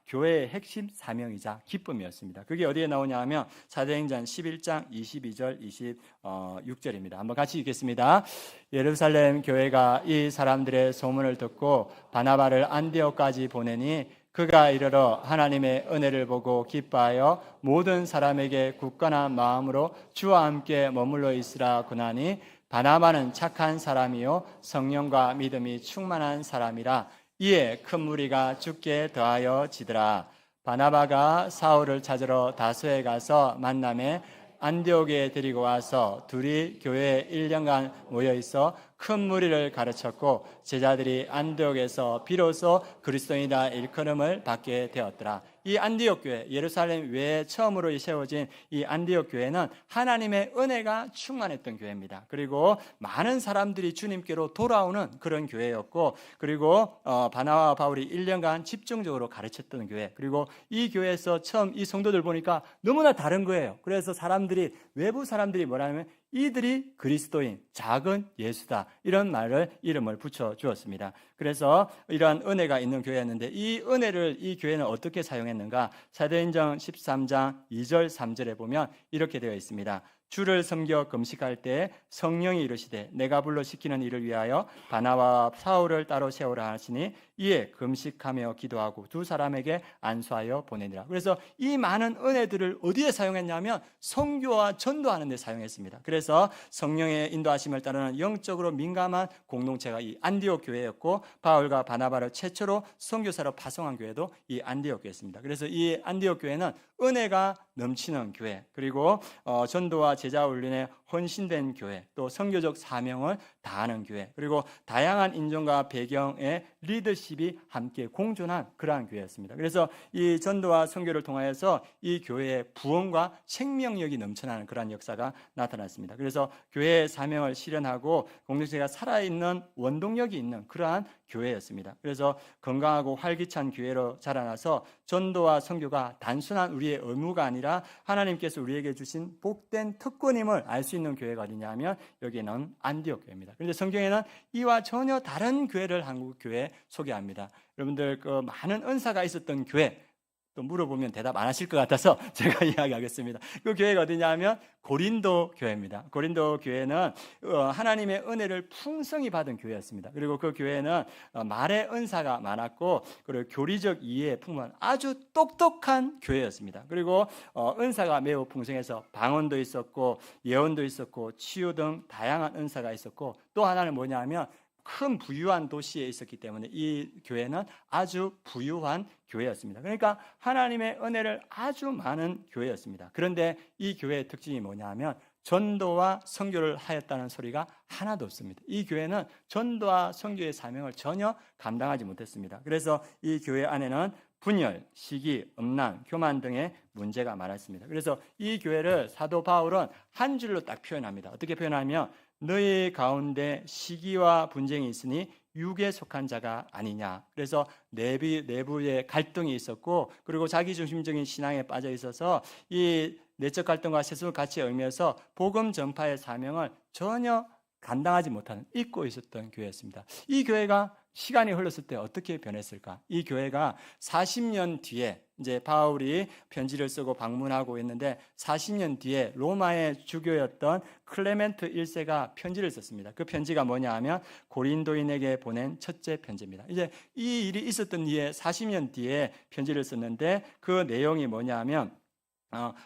교회의 핵심 사명이자 기쁨이었습니다. 그게 어디에 나오냐 하면 사도행전 11장 22절 26절입니다. 한번 같이 읽겠습니다. 예루살렘 교회가 이 사람들의 소문을 듣고 바나바를 안디옥까지 보내니 그가 이르러 하나님의 은혜를 보고 기뻐하여 모든 사람에게 굳건한 마음으로 주와 함께 머물러 있으라 권하니, 바나바는 착한 사람이요 성령과 믿음이 충만한 사람이라. 이에 큰 무리가 죽게 더하여 지더라. 바나바가 사울을 찾으러 다소에 가서 만남에 안디옥에 데리고 와서 둘이 교회에 1년간 모여 있어 큰 무리를 가르쳤고, 제자들이 안디옥에서 비로소 그리스도인이다 일컬음을 받게 되었더라. 이 안디옥 교회, 예루살렘 외에 처음으로 세워진 이 안디옥 교회는 하나님의 은혜가 충만했던 교회입니다. 그리고 많은 사람들이 주님께로 돌아오는 그런 교회였고, 그리고 바나바와 바울이 1년간 집중적으로 가르쳤던 교회, 그리고 이 교회에서 처음 이 성도들 보니까 너무나 다른 거예요. 그래서 외부 사람들이 뭐라면 이들이 그리스도인, 작은 예수다, 이런 이름을 붙여 주었습니다. 그래서 이러한 은혜가 있는 교회였는데, 이 은혜를 이 교회는 어떻게 사용했는가? 사도행전 13장 2절 3절에 보면 이렇게 되어 있습니다. 주를 섬겨 금식할 때 성령이 이르시되 내가 불러 시키는 일을 위하여 바나바와 사울을 따로 세우라 하시니, 이에 금식하며 기도하고 두 사람에게 안수하여 보내니라. 그래서 이 많은 은혜들을 어디에 사용했냐면 선교와 전도하는 데 사용했습니다. 그래서 성령의 인도하심을 따르는 영적으로 민감한 공동체가 이 안디옥 교회였고, 바울과 바나바를 최초로 선교사로 파송한 교회도 이 안디옥 교회였습니다. 그래서 이 안디옥 교회는 은혜가 넘치는 교회, 그리고 전도와 제자 훈련에 헌신된 교회, 또 선교적 사명을 다하는 교회, 그리고 다양한 인종과 배경의 리더십이 함께 공존한 그러한 교회였습니다. 그래서 이 전도와 선교를 통하여서 이 교회의 부흥과 생명력이 넘쳐나는 그러한 역사가 나타났습니다. 그래서 교회의 사명을 실현하고 공동체가 살아있는 원동력이 있는 그러한 교회였습니다. 그래서 건강하고 활기찬 교회로 자라나서 전도와 선교가 단순한 우리의 의무가 아니라 하나님께서 우리에게 주신 복된 특권임을 알 수 있는 교회가 어디냐 하면 여기는 안디옥 교회입니다. 그런데 성경에는 이와 전혀 다른 교회를 한국 교회 소개합니다. 여러분들 그 많은 은사가 있었던 교회 또 물어보면 대답 안 하실 것 같아서 제가 이야기하겠습니다. 그 교회가 어디냐 하면 고린도 교회입니다. 고린도 교회는 하나님의 은혜를 풍성히 받은 교회였습니다. 그리고 그 교회는 말의 은사가 많았고, 그리고 교리적 이해에 풍부한 아주 똑똑한 교회였습니다. 그리고 은사가 매우 풍성해서 방언도 있었고 예언도 있었고 치유 등 다양한 은사가 있었고, 또 하나는 뭐냐 하면 큰 부유한 도시에 있었기 때문에 이 교회는 아주 부유한 교회였습니다. 그러니까 하나님의 은혜를 아주 많은 교회였습니다. 그런데 이 교회의 특징이 뭐냐 하면 전도와 선교를 하였다는 소리가 하나도 없습니다. 이 교회는 전도와 선교의 사명을 전혀 감당하지 못했습니다. 그래서 이 교회 안에는 분열, 시기, 음란, 교만 등의 문제가 많았습니다. 그래서 이 교회를 사도 바울은 한 줄로 딱 표현합니다. 어떻게 표현하면 너희 가운데 시기와 분쟁이 있으니 육에 속한 자가 아니냐. 그래서 내부에 갈등이 있었고, 그리고 자기중심적인 신앙에 빠져 있어서 이 내적 갈등과 세속을 같이 의미해서 복음 전파의 사명을 전혀 감당하지 못하는, 잊고 있었던 교회였습니다. 이 교회가 시간이 흘렀을 때 어떻게 변했을까? 이 교회가 40년 뒤에 이제 바울이 편지를 쓰고 방문하고 있는데 40년 뒤에 로마의 주교였던 클레멘트 1세가 편지를 썼습니다. 그 편지가 뭐냐 하면 고린도인에게 보낸 첫째 편지입니다. 이제 이 일이 있었던 뒤에 40년 뒤에 편지를 썼는데 그 내용이 뭐냐 하면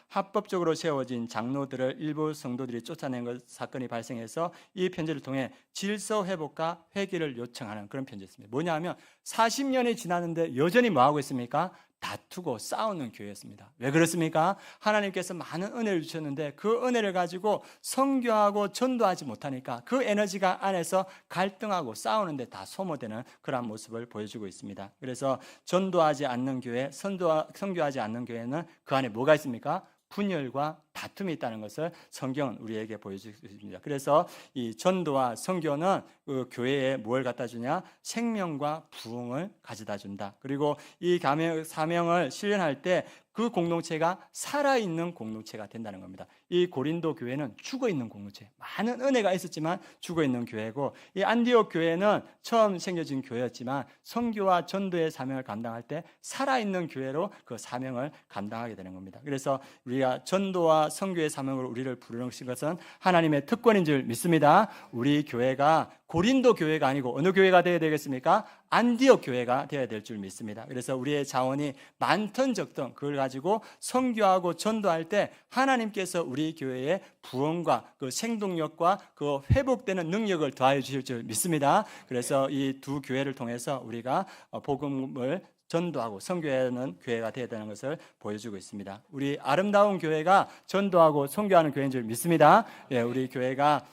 합법적으로 세워진 장로들을 일부 성도들이 쫓아낸 사건이 발생해서 이 편지를 통해 질서 회복과 회개를 요청하는 그런 편지였습니다. 뭐냐 하면 40년이 지났는데 여전히 뭐하고 있습니까? 다투고 싸우는 교회였습니다. 왜 그렇습니까? 하나님께서 많은 은혜를 주셨는데 그 은혜를 가지고 선교하고 전도하지 못하니까 그 에너지가 안에서 갈등하고 싸우는데 다 소모되는 그런 모습을 보여주고 있습니다. 그래서 전도하지 않는 교회, 선교하지 않는 교회는 그 안에 뭐가 있습니까? 분열과 다툼이 있다는 것을 성경은 우리에게 보여주고 있습니다. 그래서 이 전도와 선교는 그 교회에 뭘 갖다 주냐? 생명과 부흥을 가져다 준다. 그리고 이 사명을 실현할 때 그 공동체가 살아있는 공동체가 된다는 겁니다. 이 고린도 교회는 죽어있는 공동체, 많은 은혜가 있었지만 죽어있는 교회고, 이 안디옥 교회는 처음 생겨진 교회였지만 선교와 전도의 사명을 감당할 때 살아있는 교회로 그 사명을 감당하게 되는 겁니다. 그래서 우리가 전도와 선교의 사명으로 우리를 부르는 것은 하나님의 특권인 줄 믿습니다. 우리 교회가 고린도 교회가 아니고 어느 교회가 되어야 되겠습니까? 안디옥 교회가 되어야 될 줄 믿습니다. 그래서 우리의 자원이 많든 적든 그걸 가지고 선교하고 전도할 때 하나님께서 우리 교회의 부흥과 그 생동력과 그 회복되는 능력을 더하여 주실 줄 믿습니다. 그래서 이 두 교회를 통해서 우리가 복음을 전도하고 선교하는 교회가 되어야 되는 것을 보여주고 있습니다. 우리 아름다운 교회가 전도하고 선교하는 교회인 줄 믿습니다. 우리 교회가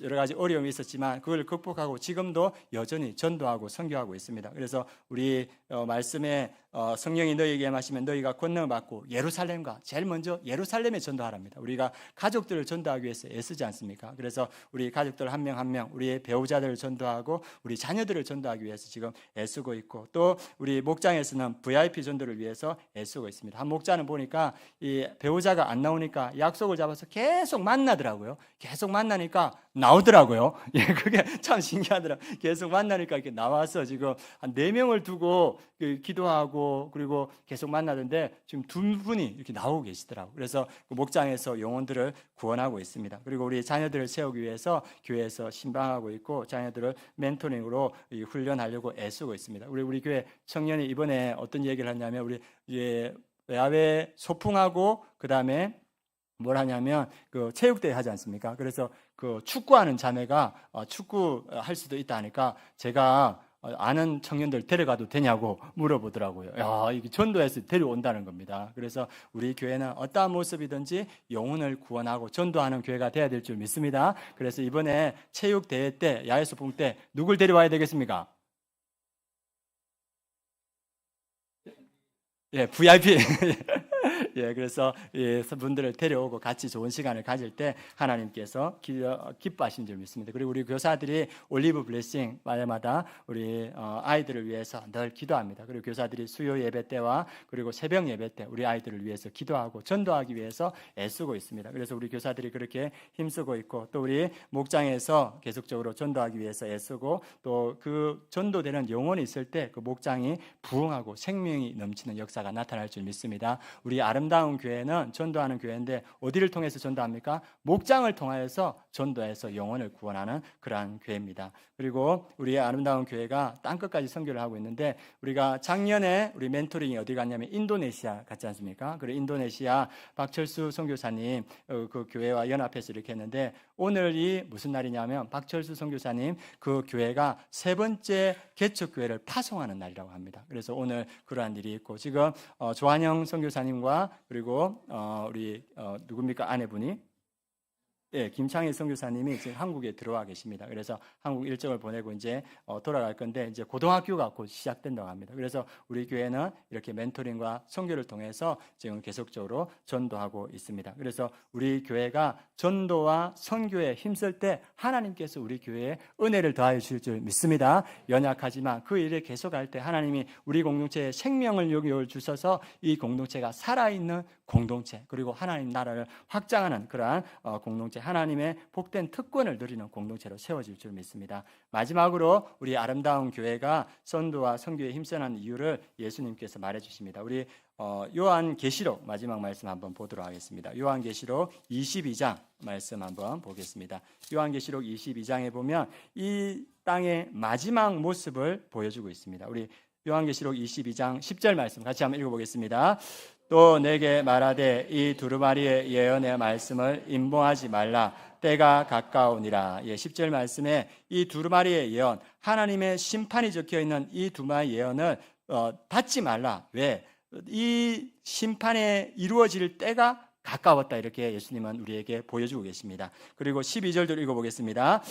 여러 가지 어려움이 있었지만 그걸 극복하고 지금도 여전히 전도하고 선교하고 있습니다. 그래서 우리 말씀에 성령이 너희에게 마시면 너희가 권능을 받고 예루살렘과 제일 먼저 예루살렘에 전도하랍니다. 우리가 가족들을 전도하기 위해서 애쓰지 않습니까? 그래서 우리 가족들 한 명 한 명, 우리의 배우자들을 전도하고 우리 자녀들을 전도하기 위해서 지금 애쓰고 있고, 또 우리 목장에서는 VIP 전도를 위해서 애쓰고 있습니다. 한 목자는 보니까 이 배우자가 안 나오니까 약속을 잡아서 계속 만나더라고요. 계속 만나니까 나오더라고요. 그게 참 신기하더라고요. 계속 만나니까 이렇게 나와서 지금 한 4명을 두고 기도하고 그리고 계속 만나던데 지금 2분이 이렇게 나오고 계시더라고요. 그래서 그 목장에서 영혼들을 구원하고 있습니다. 그리고 우리 자녀들을 세우기 위해서 교회에서 신방하고 있고 자녀들을 멘토링으로 훈련하려고 애쓰고 있습니다. 우리 교회 청년이 이번에 어떤 얘기를 했냐면 우리 야외 소풍하고 그다음에 뭘 하냐면 그 체육대회 하지 않습니까? 그래서 그 축구하는 자매가 축구할 수도 있다 하니까 제가 아는 청년들 데려가도 되냐고 물어보더라고요. 이게 전도해서 데려온다는 겁니다. 그래서 우리 교회는 어떠한 모습이든지 영혼을 구원하고 전도하는 교회가 돼야 될 줄 믿습니다. 그래서 이번에 체육대회 때 야외 소풍 때 누굴 데려와야 되겠습니까? VIP. 그래서 분들을 데려오고 같이 좋은 시간을 가질 때 하나님께서 기뻐하신 줄 믿습니다. 그리고 우리 교사들이 올리브 블레싱 마다 우리 아이들을 위해서 늘 기도합니다. 그리고 교사들이 수요 예배 때와 그리고 새벽 예배 때 우리 아이들을 위해서 기도하고 전도하기 위해서 애쓰고 있습니다. 그래서 우리 교사들이 그렇게 힘쓰고 있고, 또 우리 목장에서 계속적으로 전도하기 위해서 애쓰고, 또 그 전도되는 영혼이 있을 때 그 목장이 부흥하고 생명이 넘치는 역사가 나타날 줄 믿습니다. 우리 아름다운 교회는 전도하는 교회인데 어디를 통해서 전도합니까? 목장을 통하여서 전도해서 영혼을 구원하는 그러한 교회입니다. 그리고 우리 아름다운 교회가 땅끝까지 선교를 하고 있는데, 우리가 작년에 우리 멘토링이 어디 갔냐면 인도네시아 갔지 않습니까? 그리고 인도네시아 박철수 선교사님 그 교회와 연합해서 이렇게 했는데, 오늘이 무슨 날이냐면 박철수 선교사님 그 교회가 3번째 개척교회를 파송하는 날이라고 합니다. 그래서 오늘 그러한 일이 있고, 지금 조한영 선교사님과 그리고 우리 누굽니까 아내분이 김창희 선교사님이 지금 한국에 들어와 계십니다. 그래서 한국 일정을 보내고 이제 돌아갈 건데, 이제 고등학교가 곧 시작된다고 합니다. 그래서 우리 교회는 이렇게 멘토링과 선교를 통해서 지금 계속적으로 전도하고 있습니다. 그래서 우리 교회가 전도와 선교에 힘쓸 때 하나님께서 우리 교회에 은혜를 더하여 주실 줄 믿습니다. 연약하지만 그 일을 계속할 때 하나님이 우리 공동체에 생명을 주셔서 이 공동체가 살아있는 공동체, 그리고 하나님 나라를 확장하는 그러한 공동체, 하나님의 복된 특권을 누리는 공동체로 세워질 줄 믿습니다. 마지막으로 우리 아름다운 교회가 전도와 선교에 힘쓰는 이유를 예수님께서 말해주십니다. 우리 요한계시록 마지막 말씀 한번 보도록 하겠습니다. 요한계시록 22장 말씀 한번 보겠습니다. 요한계시록 22장에 보면 이 땅의 마지막 모습을 보여주고 있습니다. 우리 요한계시록 22장 10절 말씀 같이 한번 읽어보겠습니다. 또 내게 말하되 이 두루마리의 예언의 말씀을 임봉하지 말라. 때가 가까우니라. 10절 말씀에 이 두루마리의 예언, 하나님의 심판이 적혀있는 이 두루마리의 예언을 닫지 말라. 왜? 이 심판에 이루어질 때가 가까웠다, 이렇게 예수님은 우리에게 보여주고 계십니다. 그리고 12절도 읽어보겠습니다.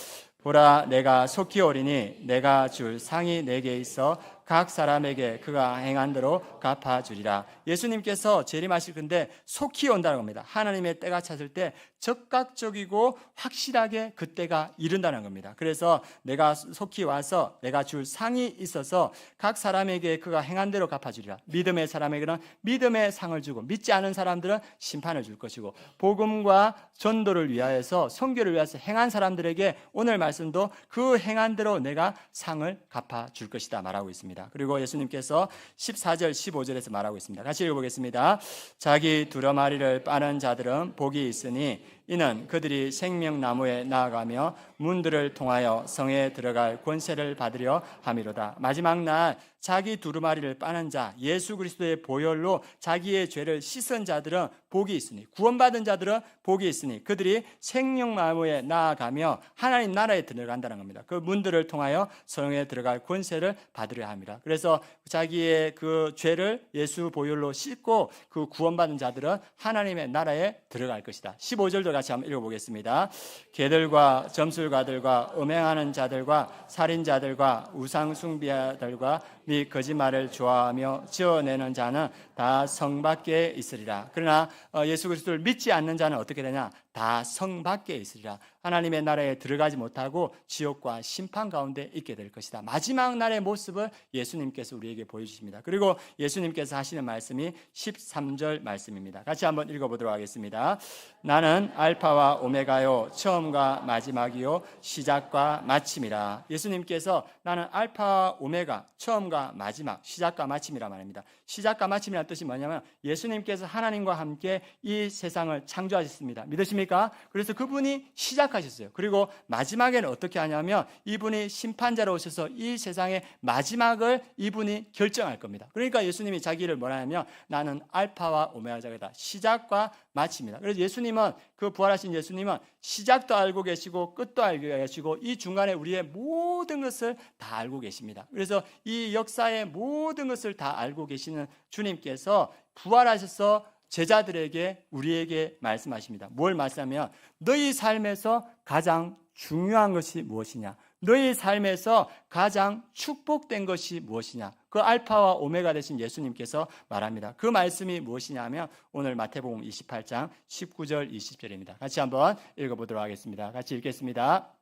보라, 내가 속히 오리니 내가 줄 상이 내게 있어 각 사람에게 그가 행한 대로 갚아주리라. 예수님께서 재림하실 건데 속히 온다는 겁니다. 하나님의 때가 찼을 때 적극적이고 확실하게 그때가 이른다는 겁니다. 그래서 내가 속히 와서 내가 줄 상이 있어서 각 사람에게 그가 행한 대로 갚아주리라. 믿음의 사람에게는 믿음의 상을 주고 믿지 않은 사람들은 심판을 줄 것이고, 복음과 전도를 위하여서 선교를 위해서 행한 사람들에게 오늘 말씀도 그 행한 대로 내가 상을 갚아줄 것이다 말하고 있습니다. 그리고 예수님께서 14절 15절에서 말하고 있습니다. 같이 읽어보겠습니다. 자기 두루마리를 빠는 자들은 복이 있으니 이는 그들이 생명나무에 나아가며 문들을 통하여 성에 들어갈 권세를 받으려 함이로다. 마지막 날 자기 두루마리를 빠는 자, 예수 그리스도의 보혈로 자기의 죄를 씻은 자들은 복이 있으니, 구원받은 자들은 복이 있으니 그들이 생명나무에 나아가며 하나님 나라에 들어간다는 겁니다. 그 문들을 통하여 성에 들어갈 권세를 받으려 함이라. 그래서 자기의 그 죄를 예수 보혈로 씻고 그 구원받은 자들은 하나님의 나라에 들어갈 것이다. 15절도 같이 한번 읽어보겠습니다. 개들과 점술가들과 음행하는 자들과 살인자들과 우상숭배자들과 및 거짓말을 좋아하며 지어내는 자는 다 성 밖에 있으리라. 그러나 예수 그리스도를 믿지 않는 자는 어떻게 되냐? 다 성 밖에 있으리라. 하나님의 나라에 들어가지 못하고 지옥과 심판 가운데 있게 될 것이다. 마지막 날의 모습을 예수님께서 우리에게 보여주십니다. 그리고 예수님께서 하시는 말씀이 13절 말씀입니다. 같이 한번 읽어보도록 하겠습니다. 나는 알파와 오메가요, 처음과 마지막이요, 시작과 마침이라. 예수님께서 나는 알파와 오메가, 처음과 마지막, 시작과 마침이라 말합니다. 시작과 마침이라는 뜻이 뭐냐면 예수님께서 하나님과 함께 이 세상을 창조하셨습니다. 믿으십니까? 그래서 그분이 시작하셨어요. 그리고 마지막에는 어떻게 하냐면 이분이 심판자로 오셔서 이 세상의 마지막을 이분이 결정할 겁니다. 그러니까 예수님이 자기를 뭐라 하냐면 나는 알파와 오메가자다. 시작과 마침이다. 그래서 예수님은, 그 부활하신 예수님은 시작도 알고 계시고 끝도 알고 계시고 이 중간에 우리의 모든 것을 다 알고 계십니다. 그래서 이 역사의 모든 것을 다 알고 계시는 주님께서 부활하셔서 제자들에게, 우리에게 말씀하십니다. 뭘 말씀하면 너희 삶에서 가장 중요한 것이 무엇이냐? 너희 삶에서 가장 축복된 것이 무엇이냐? 그 알파와 오메가 되신 예수님께서 말합니다. 그 말씀이 무엇이냐 하면 오늘 마태복음 28장 19절 20절입니다. 같이 한번 읽어보도록 하겠습니다. 같이 읽겠습니다.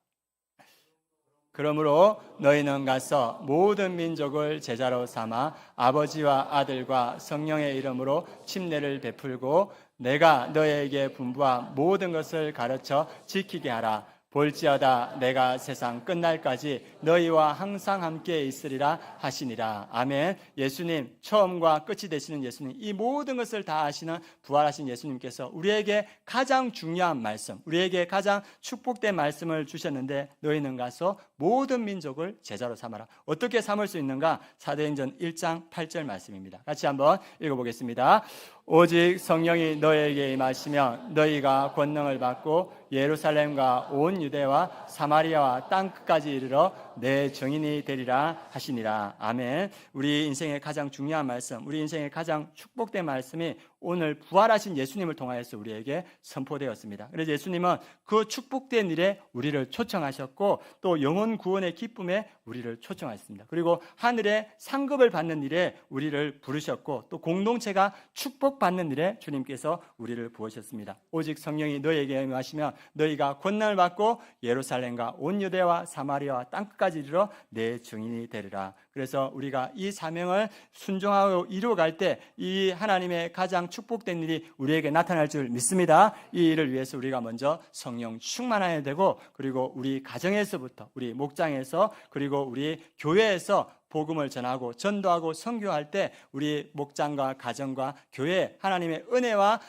그러므로 너희는 가서 모든 민족을 제자로 삼아 아버지와 아들과 성령의 이름으로 침례를 베풀고 내가 너희에게 분부한 모든 것을 가르쳐 지키게 하라. 볼지어다 내가 세상 끝날까지 너희와 항상 함께 있으리라 하시니라. 아멘. 예수님, 처음과 끝이 되시는 예수님, 이 모든 것을 다 아시는 부활하신 예수님께서 우리에게 가장 중요한 말씀, 우리에게 가장 축복된 말씀을 주셨는데 너희는 가서 모든 민족을 제자로 삼아라. 어떻게 삼을 수 있는가? 사도행전 1장 8절 말씀입니다. 같이 한번 읽어보겠습니다. 오직 성령이 너희에게 임하시면 너희가 권능을 받고 예루살렘과 온 유대와 사마리아와 땅끝까지 이르러 내 증인이 되리라 하시니라. 아멘. 우리 인생의 가장 중요한 말씀, 우리 인생의 가장 축복된 말씀이 오늘 부활하신 예수님을 통하여서 우리에게 선포되었습니다. 그래서 예수님은 그 축복된 일에 우리를 초청하셨고 또 영혼 구원의 기쁨에 우리를 초청하셨습니다. 그리고 하늘의 상급을 받는 일에 우리를 부르셨고 또 공동체가 축복받는 일에 주님께서 우리를 부으셨습니다. 오직 성령이 너희에게 임하시면 너희가 권능을 받고 예루살렘과 온 유대와 사마리아와 땅끝까지 이르러 내 증인이 되리라. 그래서 우리가 이 사명을 순종하고 이루어갈 때 이 하나님의 가장 축복된 일이 우리에게 나타날 줄 믿습니다. 이 일을 위해서 우리가 먼저 성령 충만해야 되고, 그리고 우리 가정에서부터, 우리 목장에서, 그리고 우리 교회에서 복음을 전하고 전도하고 선교할 때 우리 목장과 가정과 교회 하나님의 은혜와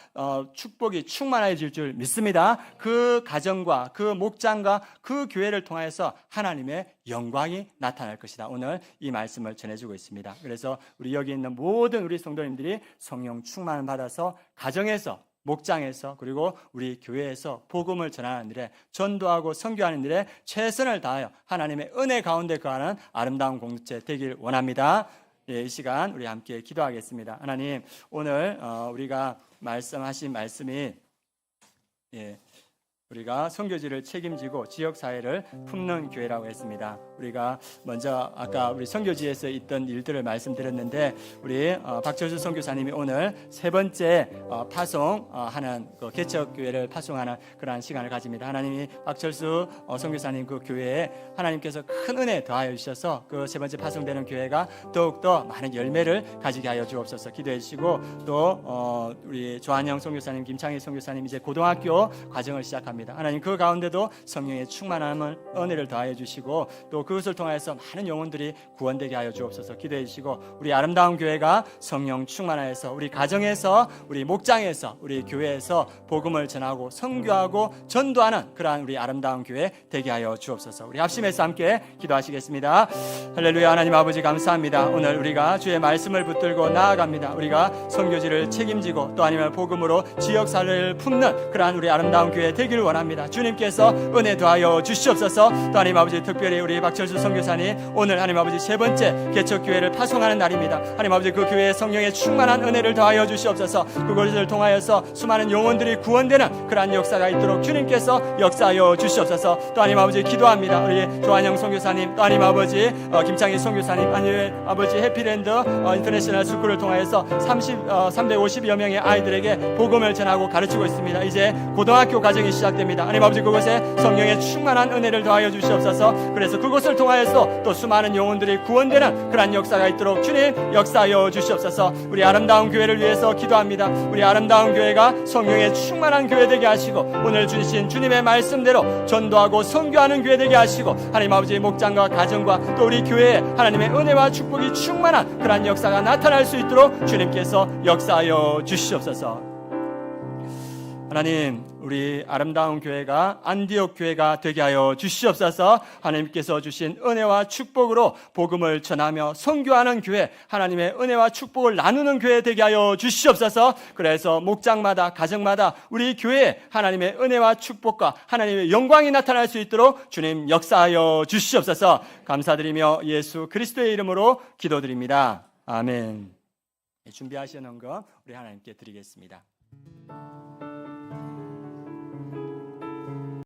축복이 충만해질 줄 믿습니다. 그 가정과 그 목장과 그 교회를 통해서 하나님의 영광이 나타날 것이다. 오늘 이 말씀을 전해주고 있습니다. 그래서 우리 여기 있는 모든 우리 성도님들이 성령 충만을 받아서 가정에서, 목장에서, 그리고 우리 교회에서 복음을 전하는 일에, 전도하고 선교하는 일에 최선을 다하여 하나님의 은혜 가운데 거하는 아름다운 공동체 되길 원합니다. 예, 이 시간 우리 함께 기도하겠습니다. 하나님, 오늘 우리가 말씀하신 말씀이 우리가 선교지를 책임지고 지역 사회를 품는 교회라고 했습니다. 우리가 먼저 아까 우리 선교지에서 있던 일들을 말씀드렸는데 우리 박철수 선교사님이 오늘 세 번째 파송하는 그 개척 교회를 파송하는 그러한 시간을 가집니다. 하나님이 박철수 선교사님 그 교회에 하나님께서 큰 은혜 더하여 주셔서 그 세 번째 파송되는 교회가 더욱더 많은 열매를 가지게 하여 주옵소서. 기도해 주시고 또 우리 조한영 선교사님, 김창희 선교사님 이제 고등학교 과정을 시작합니다. 하나님 그 가운데도 성령의 충만함을 은혜를 더하여 주시고 또 그것을 통하여서 많은 영혼들이 구원되게 하여 주옵소서. 기도해 주시고 우리 아름다운 교회가 성령 충만하여서 우리 가정에서 우리 목장에서 우리 교회에서 복음을 전하고 선교하고 전도하는 그러한 우리 아름다운 교회 되게 하여 주옵소서. 우리 합심해서 함께 기도하시겠습니다. 할렐루야. 하나님 아버지 감사합니다. 오늘 우리가 주의 말씀을 붙들고 나아갑니다. 우리가 선교지를 책임지고 또 아니면 복음으로 지역사회를 품는 그러한 우리 아름다운 교회 되기를 원합니다. 주님께서 은혜 더하여 주시옵소서. 또 하나님 아버지 특별히 우리 박철수 선교사님 오늘 하나님 아버지 세 번째 개척교회를 파송하는 날입니다. 하나님 아버지 그 교회에 성령의 충만한 은혜를 더하여 주시옵소서. 그것을 통하여서 수많은 영혼들이 구원되는 그러한 역사가 있도록 주님께서 역사하여 주시옵소서. 또 하나님 아버지 기도합니다. 우리 조한영 선교사님 또 하나님 아버지 김창희 선교사님 하나님 아버지 해피랜드 인터내셔널 스쿨을 통하여서 350여 명의 아이들에게 복음을 전하고 가르치고 있습니다. 이제 고등학교 과정이 시작됩니다. 하나님 아버지 그곳에 성령의 충만한 은혜를 더하여 주시옵소서. 그래서 그것을 통하여서 또 수많은 영혼들이 구원되는 그러한 역사가 있도록 주님 역사하여 주시옵소서. 우리 아름다운 교회를 위해서 기도합니다. 우리 아름다운 교회가 성령의 충만한 교회 되게 하시고 오늘 주신 주님의 말씀대로 전도하고 선교하는 교회 되게 하시고 하나님 아버지 목장과 가정과 또 우리 교회에 하나님의 은혜와 축복이 충만한 그러한 역사가 나타날 수 있도록 주님께서 역사하여 주시옵소서. 하나님 우리 아름다운 교회가 안디옥 교회가 되게 하여 주시옵소서. 하나님께서 주신 은혜와 축복으로 복음을 전하며 선교하는 교회, 하나님의 은혜와 축복을 나누는 교회 되게 하여 주시옵소서. 그래서 목장마다 가정마다 우리 교회에 하나님의 은혜와 축복과 하나님의 영광이 나타날 수 있도록 주님 역사하여 주시옵소서. 감사드리며 예수 그리스도의 이름으로 기도드립니다. 아멘. 준비하시는 것 우리 하나님께 드리겠습니다.